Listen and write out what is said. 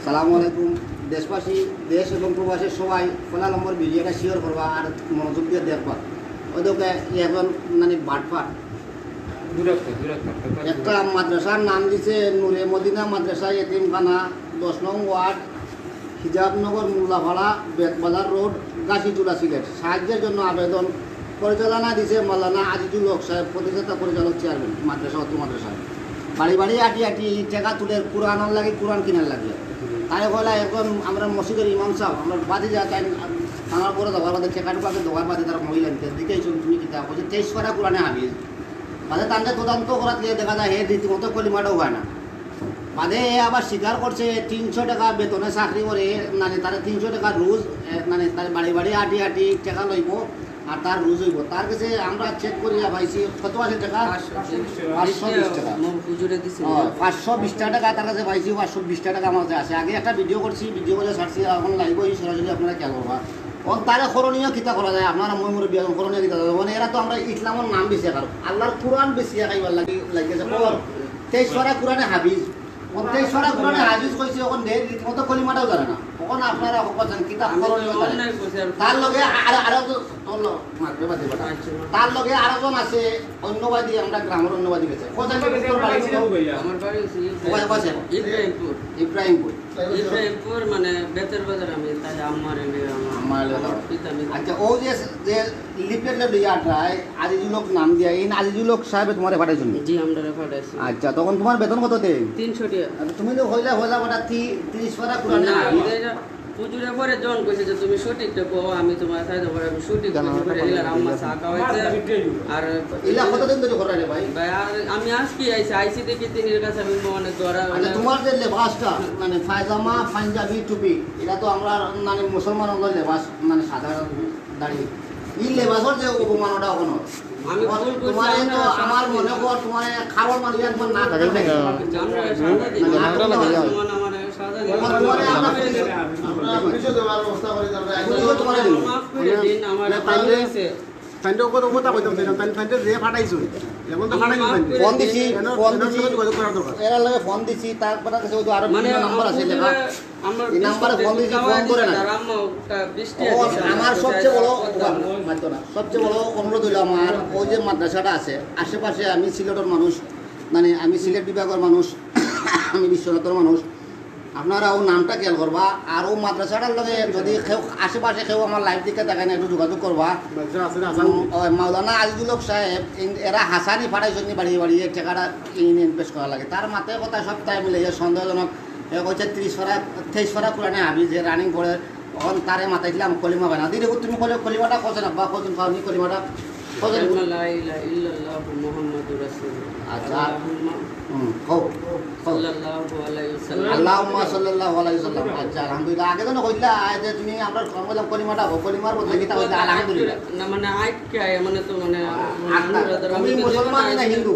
সালামু আলাইকুম দেশবাসী, দেশ এবং প্রবাসের সবাই ফলা নম্বর ভিডিওটা শেয়ার করবা আর মনোযোগ দিয়ে দেখবা। ওদেরকে এখন মানে বাটপাট একটা মাদ্রাসার নাম দিছে নূরে মদিনা মাদ্রাসা এতিমখানা 10 নং ওয়ার্ড হিজাবনগর মোল্লাপাড়া বেতবাজার রোড গাছিচুড়া সিলেট। সাহায্যের জন্য আবেদন পরিচালনা দিছে মাওলানা আজিজুল হক সাহেব, প্রতিষ্ঠাতা পরিচালক চেয়ারম্যান মাদ্রাসা অত্র মাদ্রাসা। বাড়ি বাড়ি আটি আটি টাকা তুলে কোরআন লাগে, কোরআন কিনার লাগে। তাই বলা এখন আমরা মসজিদের ইমাম সাহেব আমরা বাদে যা চাই আমার পরে দোকার বাদে টেকাটুকাকে দোকার বাদে তারা মহিলা নিতে দেখেছো তুমি কিতাব বলছে 23 করা কোরআনে হাবিজ বাদে তাদের তদন্ত করার দিয়ে দেখা যায় হে রীতিমতো কলিমাটাও হয় না। বাদে এ আবার স্বীকার করছে 300 টাকা বেতনে চাকরি করে, মানে তারা 300 টাকা রোজ, মানে তার বাড়ি বাড়ি আটি আটি টাকা লইব আর তার রোজ হইব। তার কাছে আমরা চেক করি পাইছি কত আছে টাকা 520 টাকা, 520 টাকা তার কাছে পাইছি। 520 টাকা আমার কাছে আছে। আগে একটা ভিডিও করছি, ভিডিও করে ছাড়ছি, এখন লাইভ হই সরাসরি আপনারা খেয়াল করবা। তারা করণীয় কিতা করা যায় আপনারা মই মুরব্বী করণীয় কিতা যাবে মানে এরা তো আমরা ইসলামের নাম বেশি কারো আল্লাহর কোরআন বেশি খাইবার লাগিয়েছে। 23 পারা কোরআনে হাবিজ 23 পারা কোরআনে হাবিজ কইছে, এখন রীতিমতো কলিমাটাও জানে না। তখন আপনারা বলছেন কিতাব করণীয় তার লগে তার লগে আরেকজন আছে অন্যবাদী, আমরা গ্রামের অন্যবাদী গেছে ইব্রাহিমপুর মানে বেতের বাজার। আমি তাই আমার আচ্ছা ও যে লিফলেট লইয়াটায় আজিজুল হক নাম দিয়া এই আজিজুল হক সাহেব তোমারে পাঠাইছেন? জি আমরা পাঠাইছি। আচ্ছা তখন তোমার বেতন কত দেয়? 300 টাকা। তুমি তো হইলা ওটা 30 পারা কোরআন না পুজুরে পরে জন কইছে যে তুমি সঠিকটা কও, আমি তোমার সাথে ধরে আমি সঠিক কইছি পরে ইলার আম্মা চা খাওয়াইছে। আর ইলা কতদিন ধরে করাইলে ভাই? ভাই আমি আজকে আইছি দেখি তিনের কাছে আমি অনেক দরা। আচ্ছা তোমার যে লেবাসটা মানে পায়জামা পাঞ্জাবি টুপি এটা তো আমরা মানে মুসলমানদের লেবাস, মানে সাধারণ দাড়ি এই লেবাসের যে অপমানটা কোনো আমি ভুল করছি। আমার মনে কর তোমার খাবার মানে একবার না থাকে না ফোন দিছি তারপরে আরো নাম্বার আছে আমার সবচেয়ে বড় অনুরোধ হইল আমার ওই যে মাদ্রাসাটা আছে আশেপাশে, আমি সিলেটের মানুষ, মানে আমি সিলেট বিভাগের মানুষ, আমি বিশ্বনাথের মানুষ, আপনারা ও নামটা খেয়াল করবা। আর ও মাদ্রাসাটার লগে যদি কেউ আশেপাশে কেউ আমার লাইভ দিকে দেখায় না একটু যোগাযোগ করবা। মাওলানা আজিজুল হক সাহেব এরা হাসানি ফাটাইছেন বাড়িয়ে বাড়িয়ে টাকাটা ইনভেস্ট করা লাগে। তার মাথায় কথা সপ্তাহে মিলে সন্দেহজনক হচ্ছে 23 পারা কোরআনে হাবি যে রানিং করে তখন তারে মাথায় দিলাম কলিমা বানা দিদি তুমি কলিমাটা কছেন আব্বা কদিন পাওনি কলিমাটা কছেন? আচ্ছা আল্লাহুম্মা সাল্লাল্লাহু আলাইহি ওয়াসাল্লাম। আচ্ছা আলহামদুলিল্লাহ। আগে তো কইলা যে তুমি আমরা কলিমাটা কলিমার বদলে কিতা কইলা আলহামদুলিল্লাহ না মানে আইকে মানে তো মানে তুমি মুসলমান না হিন্দু?